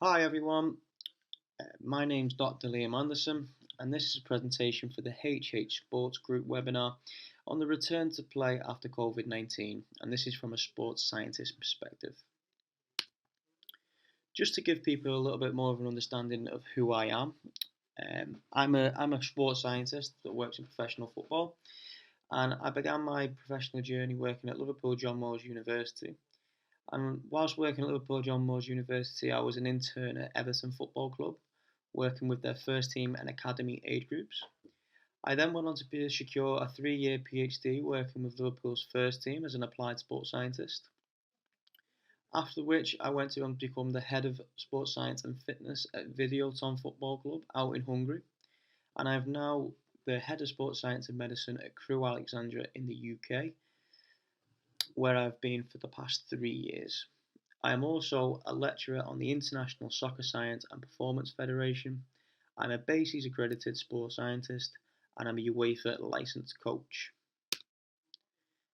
Hi everyone, my name's Dr. Liam Anderson, and this is a presentation for the HH Sports Group webinar on the return to play after COVID-19, and this is from a sports scientist perspective. Just to give people a little bit more of an understanding of who I am, I'm a sports scientist that works in professional football, and I began my professional journey working at Liverpool John Moores University. And whilst working at Liverpool John Moores University, I was an intern at Everton Football Club, working with their first team and academy age groups. I then went on to secure a 3-year PhD working with Liverpool's first team as an applied sports scientist. After which, I went on to become the head of sports science and fitness at Videoton Football Club out in Hungary, and I'm now the head of sports science and medicine at Crewe, Alexandra in the UK, where I've been for the past 3 years. I am also a lecturer on the International Soccer Science and Performance Federation. I'm a BASIS accredited sports scientist, and I'm a UEFA licensed coach.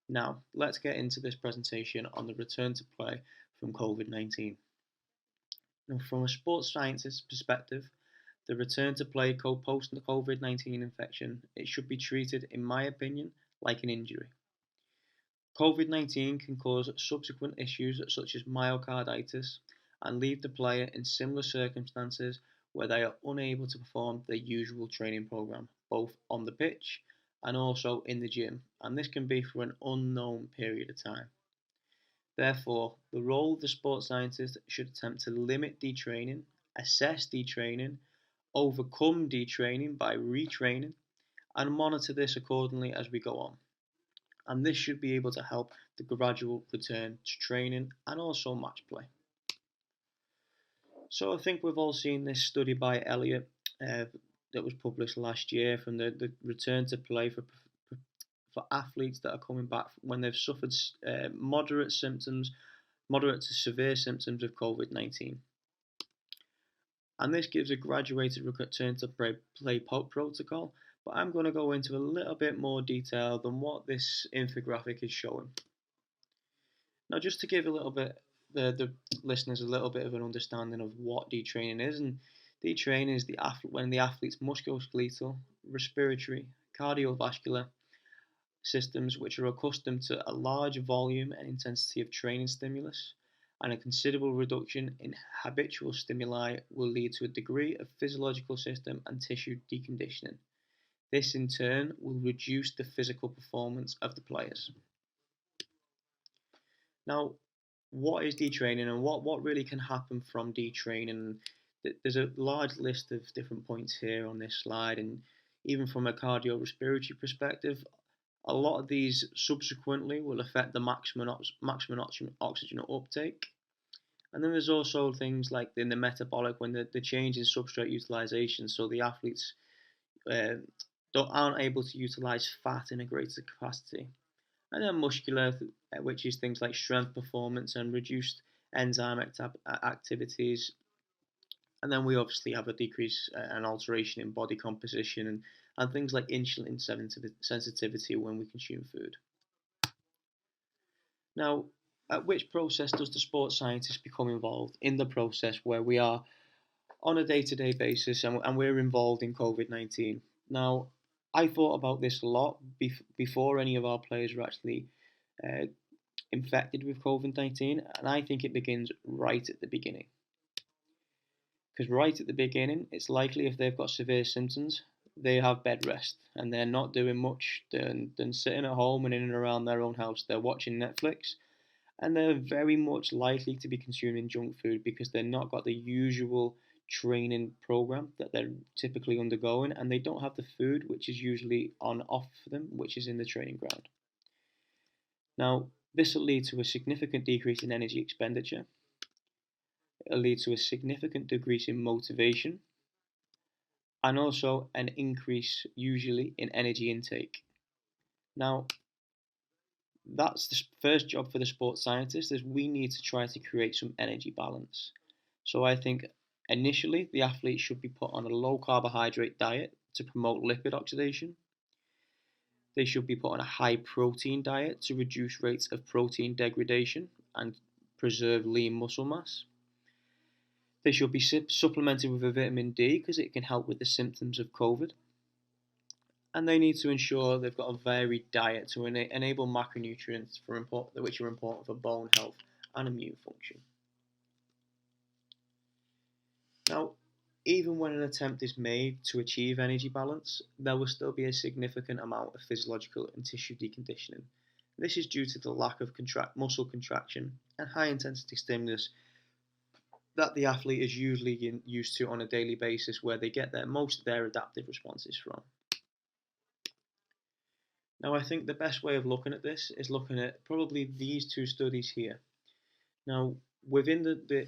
Now, let's get into this presentation on the return to play from COVID-19. Now, from a sports scientist's perspective, the return to play post the COVID-19 infection, it should be treated, in my opinion, like an injury. COVID-19 can cause subsequent issues such as myocarditis and leave the player in similar circumstances where they are unable to perform their usual training program, both on the pitch and also in the gym, and this can be for an unknown period of time. Therefore, the role of the sports scientist should attempt to limit detraining, assess detraining, overcome detraining by retraining, and monitor this accordingly as we go on. And this should be able to help the gradual return to training and also match play. So I think we've all seen this study by Elliott that was published last year from the return to play for athletes that are coming back when they've suffered moderate to severe symptoms of COVID-19. And this gives a graduated return to play protocol, but I'm going to go into a little bit more detail than what this infographic is showing. Now, just to give a little bit the listeners a little bit of an understanding of what detraining is, and detraining is when the athlete's musculoskeletal, respiratory, cardiovascular systems, which are accustomed to a large volume and intensity of training stimulus, and a considerable reduction in habitual stimuli will lead to a degree of physiological system and tissue deconditioning. This in turn will reduce the physical performance of the players. Now, what is detraining and what really can happen from detraining? There's a large list of different points here on this slide, and even from a cardiorespiratory perspective, a lot of these subsequently will affect the maximum oxygen uptake. And then there's also things like in the metabolic, when the change in substrate utilization, so the athletes aren't able to utilize fat in a greater capacity. And then muscular, which is things like strength performance and reduced enzyme activities. And then we obviously have a decrease and alteration in body composition and things like insulin sensitivity when we consume food. Now, at which process does the sports scientist become involved in the process where we are on a day-to-day basis and we're involved in COVID-19? Now, I thought about this a lot before any of our players were actually infected with COVID-19, and I think it begins right at the beginning. Because right at the beginning, it's likely if they've got severe symptoms, they have bed rest and they're not doing much than sitting at home and in and around their own house. They're watching Netflix, and they're very much likely to be consuming junk food because they've not got the usual training program that they're typically undergoing, and they don't have the food which is usually on off for them, which is in the training ground. Now, this will lead to a significant decrease in energy expenditure. It'll lead to a significant decrease in motivation and also an increase usually in energy intake. Now, that's the first job for the sports scientist, is we need to try to create some energy balance. So I think initially the athlete should be put on a low carbohydrate diet to promote lipid oxidation. They should be put on a high protein diet to reduce rates of protein degradation and preserve lean muscle mass. They should be supplemented with a vitamin D because it can help with the symptoms of COVID. And they need to ensure they've got a varied diet to enable macronutrients which are important for bone health and immune function. Now, even when an attempt is made to achieve energy balance, there will still be a significant amount of physiological and tissue deconditioning. This is due to the lack of muscle contraction and high intensity stimulus that the athlete is usually used to on a daily basis, where they get most of their adaptive responses from. Now, I think the best way of looking at this is looking at probably these two studies here. Now, within the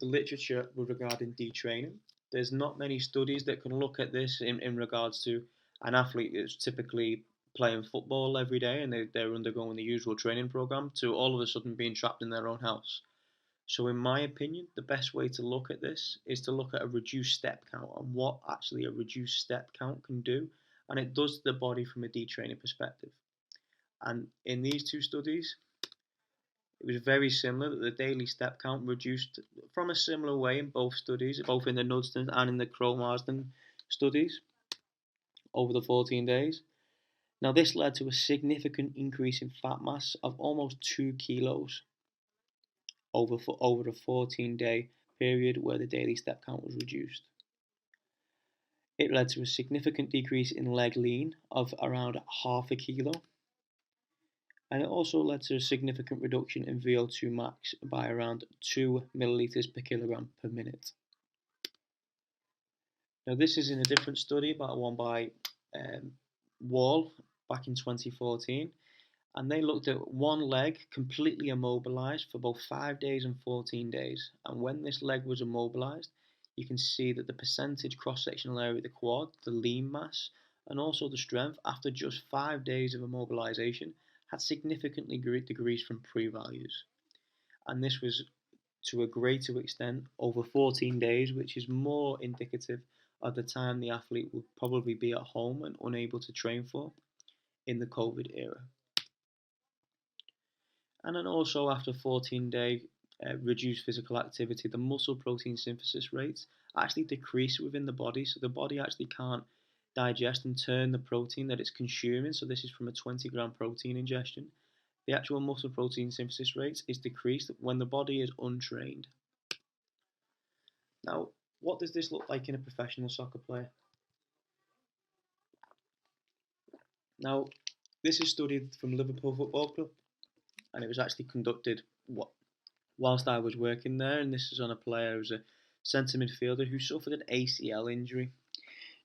literature regarding detraining, there's not many studies that can look at this in regards to an athlete that's typically playing football every day and they're undergoing the usual training program to all of a sudden being trapped in their own house. So in my opinion, the best way to look at this is to look at a reduced step count and what actually a reduced step count can do, and it does to the body from a detraining perspective. And in these two studies, it was very similar that the daily step count reduced from a similar way in both studies, both in the Knudsen and in the Crewe studies over the 14 days. Now, this led to a significant increase in fat mass of almost 2 kilos over a 14-day period where the daily step count was reduced. It led to a significant decrease in leg lean of around half a kilo, and it also led to a significant reduction in VO2 max by around 2 milliliters per kilogram per minute. Now, this is in a different study, but one by Wall back in 2014, and they looked at one leg completely immobilized for both 5 days and 14 days. And when this leg was immobilized, you can see that the percentage cross-sectional area of the quad, the lean mass, and also the strength after just 5 days of immobilization had significantly decreased from pre-values. And this was to a greater extent over 14 days, which is more indicative of the time the athlete would probably be at home and unable to train for in the COVID era. And then also after 14-day reduced physical activity, the muscle protein synthesis rates actually decrease within the body, so the body actually can't digest and turn the protein that it's consuming. So this is from a 20-gram protein ingestion. The actual muscle protein synthesis rate is decreased when the body is untrained. Now, what does this look like in a professional soccer player? Now, this is studied from Liverpool Football Club, and it was actually conducted whilst I was working there, and this is on a player who's a centre midfielder who suffered an ACL injury.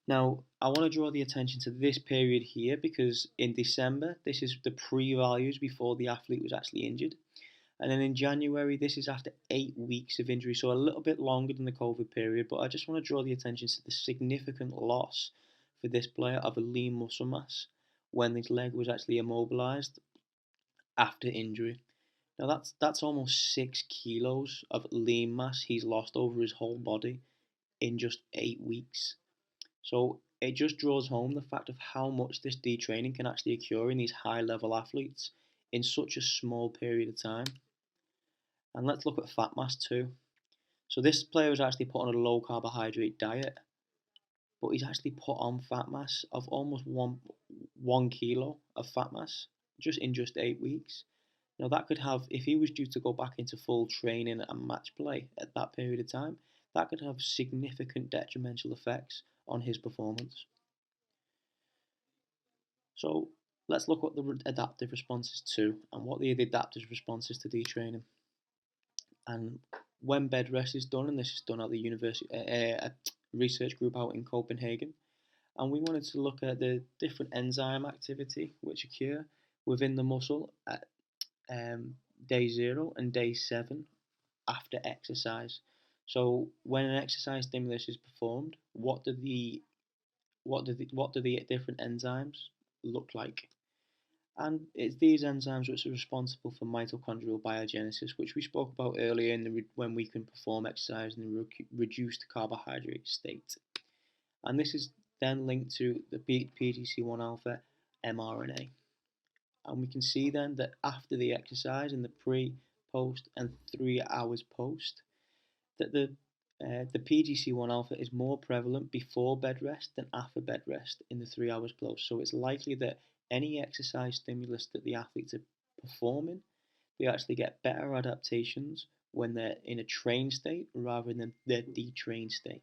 Now, I want to draw the attention to this period here because in December, this is the pre-values before the athlete was actually injured. And then in January, this is after 8 weeks of injury, so a little bit longer than the COVID period, but I just want to draw the attention to the significant loss for this player of a lean muscle mass when his leg was actually immobilized after injury. Now that's almost 6 kilos of lean mass he's lost over his whole body in just 8 weeks. So it just draws home the fact of how much this detraining can actually occur in these high level athletes in such a small period of time. And let's look at fat mass too. So this player was actually put on a low carbohydrate diet, but he's actually put on fat mass of almost one kilo of fat mass just in just 8 weeks. Now that could have, if he was due to go back into full training and match play at that period of time, that could have significant detrimental effects on his performance. So let's look at the adaptive responses too, and what are the adaptive responses to detraining. And when bed rest is done, and this is done at the university, a research group out in Copenhagen, and we wanted to look at the different enzyme activity which occur within the muscle at day 0 and day 7 after exercise. So when an exercise stimulus is performed, what do the different enzymes look like? And it's these enzymes which are responsible for mitochondrial biogenesis, which we spoke about earlier when we can perform exercise in the reduced carbohydrate state. And this is then linked to the PGC1 alpha mRNA. And we can see then that after the exercise, in the pre, post, and 3 hours post, that the The PGC1 alpha is more prevalent before bed rest than after bed rest in the 3 hours post. So it's likely that any exercise stimulus that the athletes are performing, they actually get better adaptations when they're in a trained state rather than their detrained state.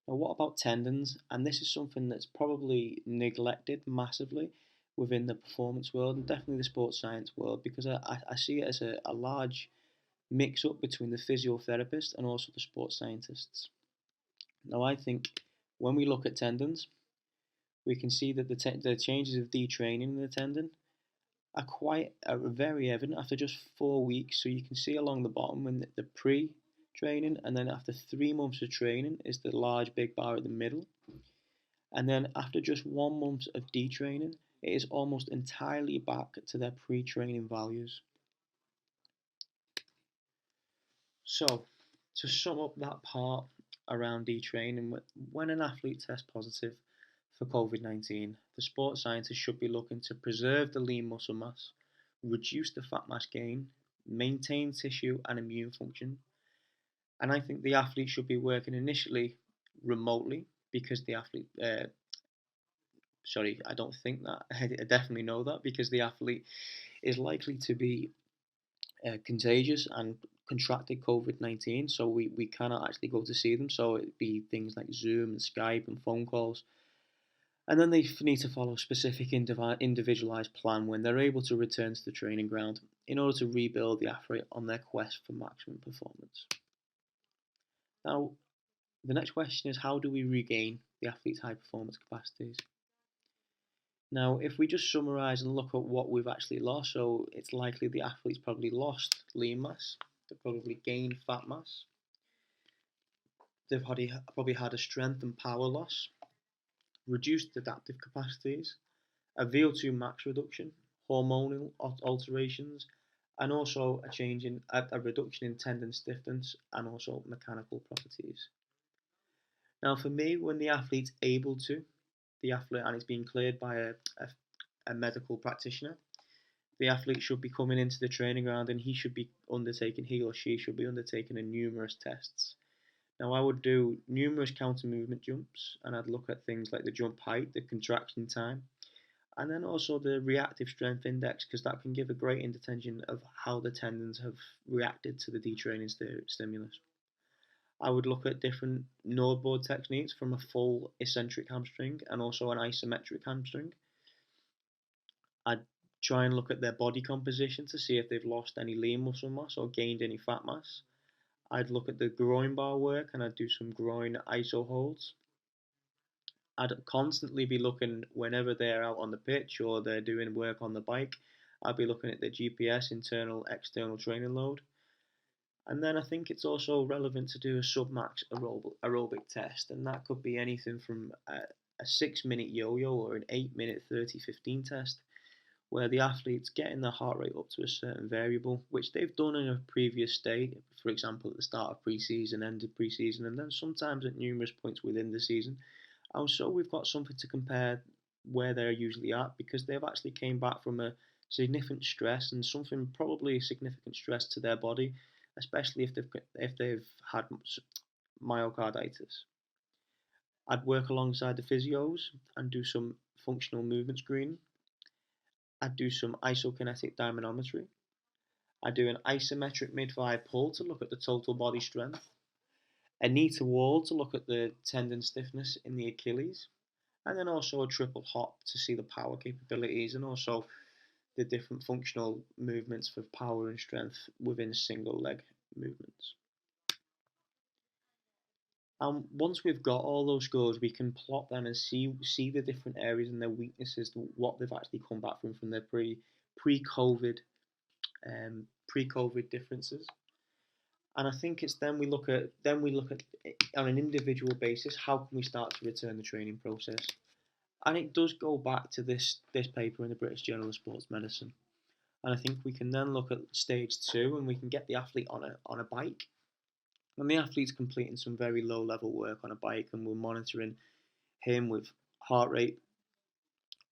Now, what about tendons? And this is something that's probably neglected massively within the performance world and definitely the sports science world, because I see it as a large mix up between the physiotherapist and also the sports scientists. Now, I think when we look at tendons, we can see that the changes of detraining in the tendon are very evident after just 4 weeks. So you can see along the bottom when the pre-training, and then after 3 months of training is the large big bar at the middle, and then after just 1 month of detraining, it is almost entirely back to their pre-training values. So, to sum up that part around detraining, when an athlete tests positive for COVID-19, the sports scientists should be looking to preserve the lean muscle mass, reduce the fat mass gain, maintain tissue and immune function. And I think the athlete should be working initially remotely because the athlete, I don't think that, I definitely know that because the athlete is likely to be contagious and contracted COVID-19, so we cannot actually go to see them. So it'd be things like Zoom and Skype and phone calls. And then they need to follow a specific individualized plan when they're able to return to the training ground in order to rebuild the athlete on their quest for maximum performance. Now, the next question is, how do we regain the athlete's high performance capacities? Now, if we just summarise and look at what we've actually lost, so it's likely the athlete's probably lost lean mass, they've probably gained fat mass, they've probably had a strength and power loss, reduced adaptive capacities, a VO2 max reduction, hormonal alterations, and also a reduction in tendon stiffness and also mechanical properties. Now, for me, when the athlete's able to, the athlete and it's being cleared by a medical practitioner, the athlete should be coming into the training ground and he or she should be undertaking numerous tests. Now, I would do numerous counter movement jumps and I'd look at things like the jump height, the contraction time, and then also the reactive strength index, because that can give a great indication of how the tendons have reacted to the detraining stimulus. I would look at different node board techniques from a full eccentric hamstring and also an isometric hamstring. I'd try and look at their body composition to see if they've lost any lean muscle mass or gained any fat mass. I'd look at the groin bar work and I'd do some groin iso holds. I'd constantly be looking whenever they're out on the pitch or they're doing work on the bike. I'd be looking at the GPS, internal, external training load. And then I think it's also relevant to do a submax aerobic test, and that could be anything from a 6 minute yo-yo or an 8 minute 30-15 test, where the athlete's getting their heart rate up to a certain variable, which they've done in a previous state, for example, at the start of pre-season, end of pre-season, and then sometimes at numerous points within the season. And so we've got something to compare where they're usually at, because they've actually came back from a significant stress and something probably a significant stress to their body, especially if they've had myocarditis. I'd work alongside the physios and do some functional movement screening. I'd do some isokinetic dynamometry. I'd do an isometric mid-thigh pull to look at the total body strength, a knee to wall to look at the tendon stiffness in the Achilles, and then also a triple hop to see the power capabilities and also the different functional movements for power and strength within single leg movements. And once we've got all those scores, we can plot them and see the different areas and their weaknesses, what they've actually come back from their pre-COVID differences. And I think it's then we look at on an individual basis, how can we start to return the training process? And it does go back to this paper in the British Journal of Sports Medicine. And I think we can then look at stage 2 and we can get the athlete on a bike. And the athlete's completing some very low level work on a bike and we're monitoring him with heart rate,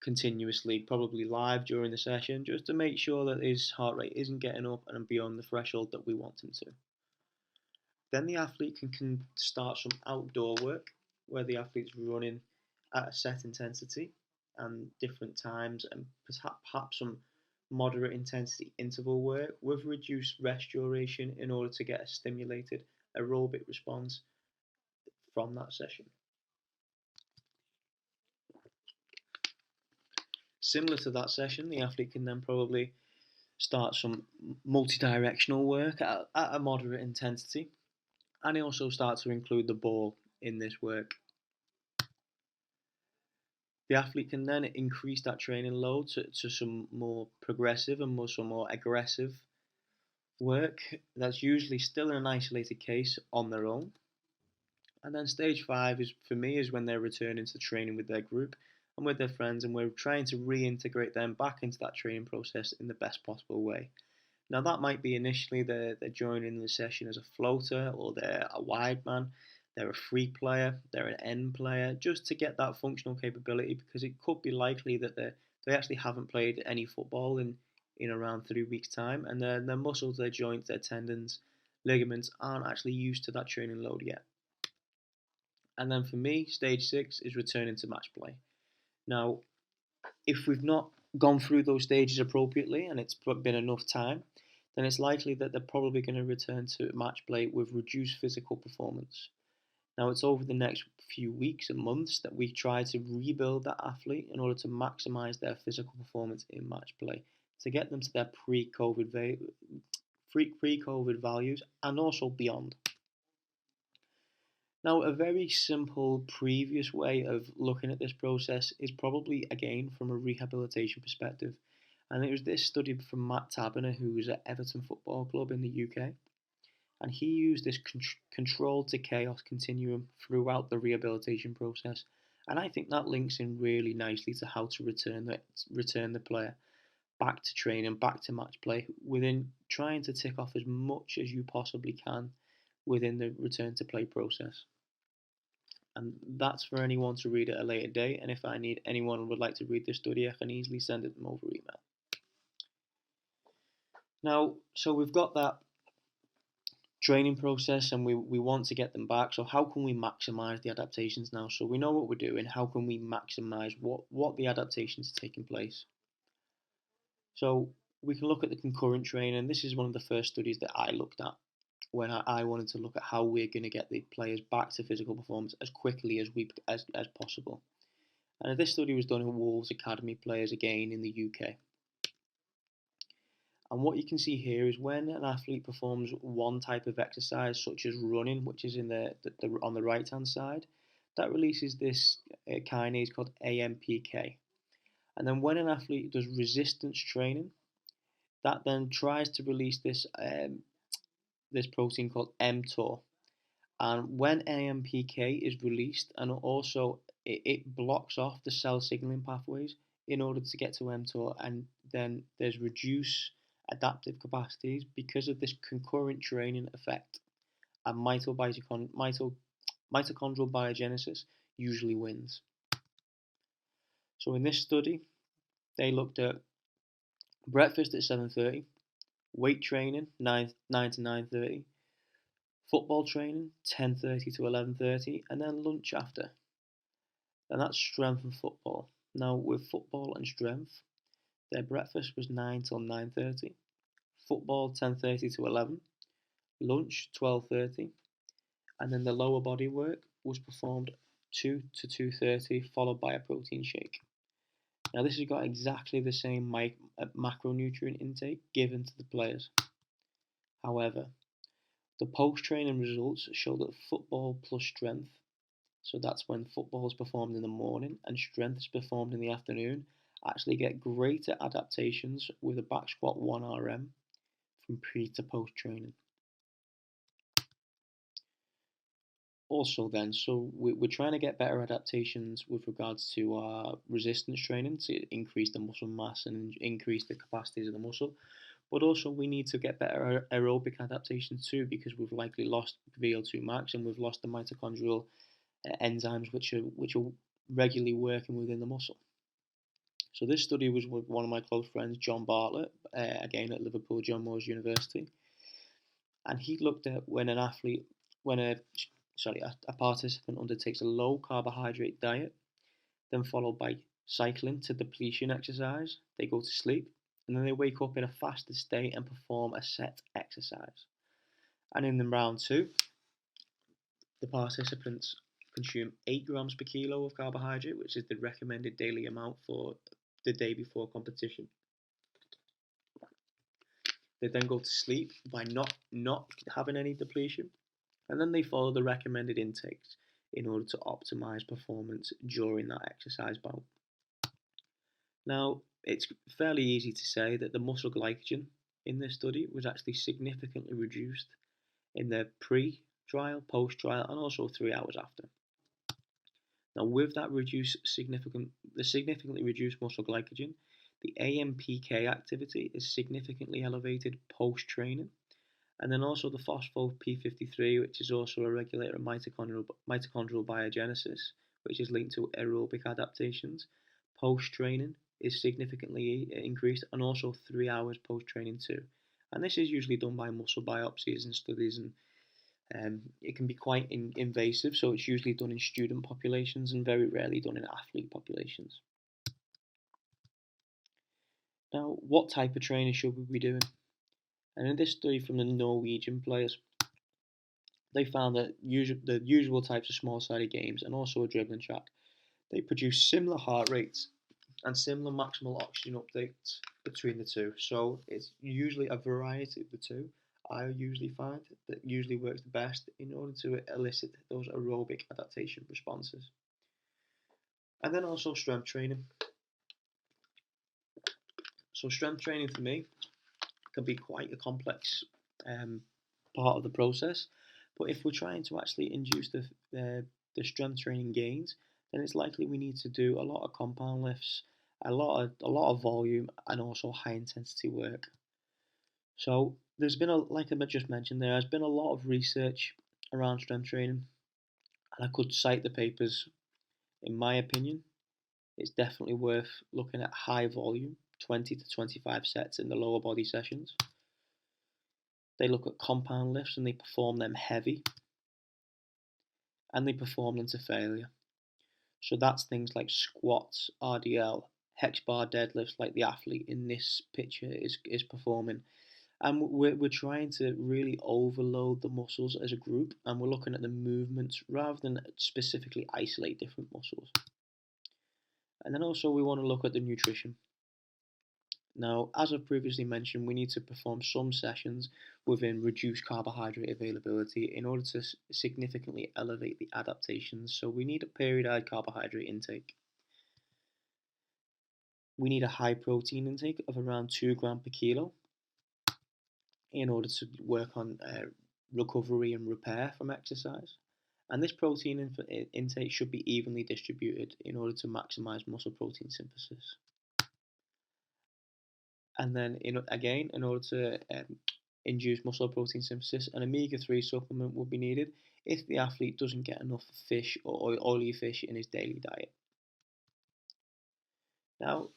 continuously, probably live during the session, just to make sure that his heart rate isn't getting up and beyond the threshold that we want him to. Then the athlete can start some outdoor work where the athlete's running at a set intensity and different times, and perhaps some moderate intensity interval work with reduced rest duration in order to get a stimulated aerobic response from that session. Similar to that session, the athlete can then probably start some multi-directional work at a moderate intensity, and he also starts to include the ball in this work. The athlete can then increase that training load to some more progressive and some more aggressive work that's usually still in an isolated case on their own. And then stage 5 is, for me, is when they're returning to training with their group and with their friends, and we're trying to reintegrate them back into that training process in the best possible way. Now that might be initially they're joining the session as a floater, or they're a wide man, they're a free player, they're an end player, just to get that functional capability, because it could be likely that they actually haven't played any football in around 3 weeks' time, and their muscles, their joints, their tendons, ligaments aren't actually used to that training load yet. And then for me, stage 6 is returning to match play. Now, if we've not gone through those stages appropriately and it's been enough time, then it's likely that they're probably going to return to match play with reduced physical performance. Now, it's over the next few weeks and months that we try to rebuild that athlete in order to maximize their physical performance in match play, to get them to their pre-COVID values and also beyond. Now, a very simple previous way of looking at this process is probably, again, from a rehabilitation perspective. And it was this study from Matt Taberner, who was at Everton Football Club in the UK. And he used this control to chaos continuum throughout the rehabilitation process. And I think that links in really nicely to how to return the player back to training, back to match play, within trying to tick off as much as you possibly can within the return to play process. And that's for anyone to read at a later date. And if anyone would like to read this study, I can easily send it them over email. Now, so we've got that training process, and we want to get them back. So how can we maximize the adaptations now? So we know what we're doing. How can we maximize what the adaptations are taking place? So we can look at the concurrent training. This is one of the first studies that I looked at when I wanted to look at how we're going to get the players back to physical performance as quickly as possible. And this study was done in Wolves Academy players, again in the UK. And what you can see here is when an athlete performs one type of exercise, such as running, which is on the right hand side, that releases this kinase called AMPK. And then when an athlete does resistance training, that then tries to release this protein called mTOR. And when AMPK is released, and also it blocks off the cell signaling pathways in order to get to mTOR, and then there's reduced adaptive capacities because of this concurrent training effect, and mitochondrial biogenesis usually wins. So in this study, they looked at breakfast at 7:30, weight training 9 to 9:30, football training 10:30 to 11:30, and then lunch after. And that's strength and football. Now with football and strength, their breakfast was 9 till 9:30, football 10:30 to 11, lunch 12:30, and then the lower body work was performed 2 to 2:30, followed by a protein shake. Now this has got exactly the same macronutrient intake given to the players. However, the post-training results show that football plus strength, so that's when football is performed in the morning and strength is performed in the afternoon, actually get greater adaptations with a back squat 1RM from pre to post training. Also then, so we're trying to get better adaptations with regards to our resistance training to increase the muscle mass and increase the capacities of the muscle. But also we need to get better aerobic adaptations too, because we've likely lost VO2 max and we've lost the mitochondrial enzymes which are regularly working within the muscle. So this study was with one of my close friends, John Bartlett, again at Liverpool John Moores University, and he looked at when a participant undertakes a low carbohydrate diet, then followed by cycling to depletion exercise, they go to sleep, and then they wake up in a fasted state and perform a set exercise. And in the round two, the participants consume 8 grams per kilo of carbohydrate, which is the recommended daily amount for the day before competition. They then go to sleep by not having any depletion, and then they follow the recommended intakes in order to optimize performance during that exercise bout. Now, it's fairly easy to say that the muscle glycogen in this study was actually significantly reduced in the pre-trial, post-trial, and also 3 hours after. Now, with that significantly reduced muscle glycogen, the AMPK activity is significantly elevated post-training, and then also the phospho P53, which is also a regulator of mitochondrial biogenesis, which is linked to aerobic adaptations, post-training is significantly increased, and also 3 hours post-training too. And this is usually done by muscle biopsies and studies, and it can be quite invasive, so it's usually done in student populations and very rarely done in athlete populations. Now, what type of training should we be doing? And in this study from the Norwegian players, they found that the usual types of small-sided games and also a dribbling track, they produce similar heart rates and similar maximal oxygen uptakes between the two. So it's usually a variety of the two. I usually find that usually works the best in order to elicit those aerobic adaptation responses. And then also strength training. So strength training for me can be quite a complex part of the process. But if we're trying to actually induce the strength training gains, then it's likely we need to do a lot of compound lifts, a lot of volume, and also high intensity work. So there's been like I just mentioned, there has been a lot of research around strength training, and I could cite the papers. In my opinion, it's definitely worth looking at high volume, 20 to 25 sets in the lower body sessions. They look at compound lifts and they perform them heavy, and they perform them to failure. So that's things like squats, RDL, hex bar deadlifts, like the athlete in this picture is performing. And we're trying to really overload the muscles as a group, and we're looking at the movements rather than specifically isolate different muscles. And then also we want to look at the nutrition. Now, as I've previously mentioned, we need to perform some sessions within reduced carbohydrate availability in order to significantly elevate the adaptations. So we need a periodic carbohydrate intake. We need a high protein intake of around 2 grams per kilo in order to work on recovery and repair from exercise. And this protein intake should be evenly distributed in order to maximize muscle protein synthesis. And then, in order to induce muscle protein synthesis, an omega-3 supplement will be needed if the athlete doesn't get enough fish or oily fish in his daily diet. Now,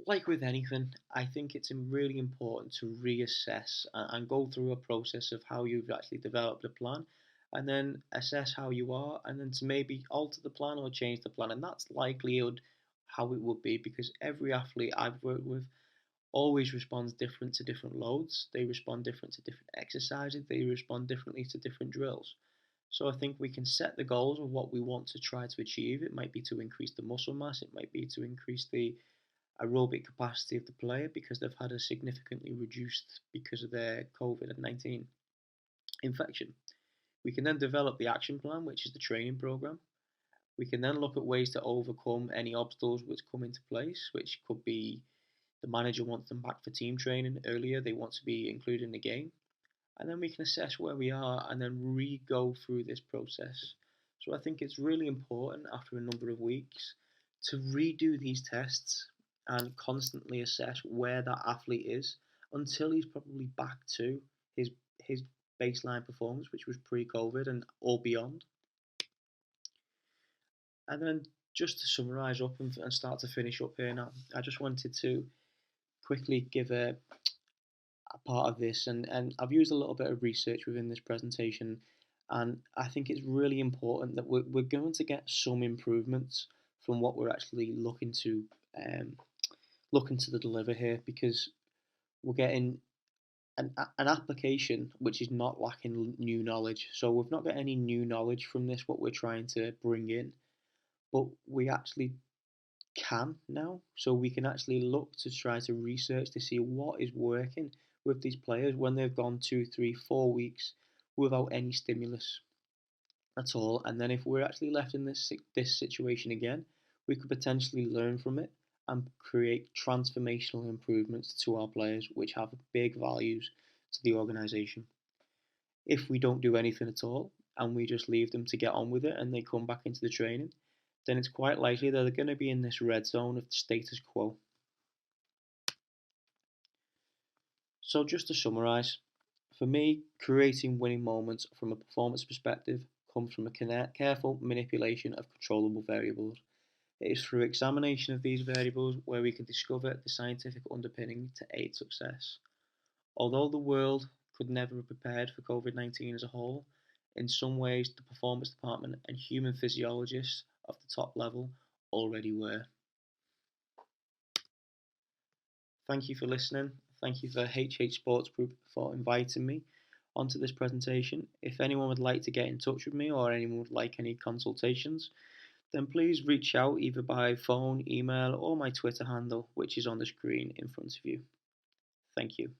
like with anything, I think it's really important to reassess and go through a process of how you've actually developed a plan, and then assess how you are, and then to maybe alter the plan or change the plan. And that's likelihood how it would be, because every athlete I've worked with always responds different to different loads. They respond different to different exercises. They respond differently to different drills. So I think we can set the goals of what we want to try to achieve. It might be to increase the muscle mass. It might be to increase the aerobic capacity of the player because they've had a significantly reduced because of their COVID-19 infection. We can then develop the action plan, which is the training program. We can then look at ways to overcome any obstacles which come into place, which could be the manager wants them back for team training earlier, they want to be included in the game. And then we can assess where we are and then re-go through this process. So I think it's really important after a number of weeks to redo these tests and constantly assess where that athlete is until he's probably back to his baseline performance, which was pre-COVID and or beyond. And then just to summarise up and start to finish up here now, I just wanted to quickly give a part of this, and I've used a little bit of research within this presentation, and I think it's really important that we're going to get some improvements from what we're actually um, looking to deliver here, because we're getting an application which is not lacking new knowledge. So we've not got any new knowledge from this, what we're trying to bring in, but we actually can now. So we can actually look to try to research to see what is working with these players when they've gone 2, 3, 4 weeks without any stimulus at all. And then if we're actually left in this situation again, we could potentially learn from it and create transformational improvements to our players, which have big values to the organisation. If we don't do anything at all and we just leave them to get on with it and they come back into the training, then it's quite likely that they're going to be in this red zone of status quo. So, just to summarise, for me, creating winning moments from a performance perspective comes from a careful manipulation of controllable variables. It is through examination of these variables where we can discover the scientific underpinning to aid success. Although the world could never have prepared for COVID-19 as a whole, in some ways the performance department and human physiologists of the top level already were. Thank you for listening. Thank you for HH Sports Group for inviting me onto this presentation. If anyone would like to get in touch with me or anyone would like any consultations, then please reach out either by phone, email, or my Twitter handle, which is on the screen in front of you. Thank you.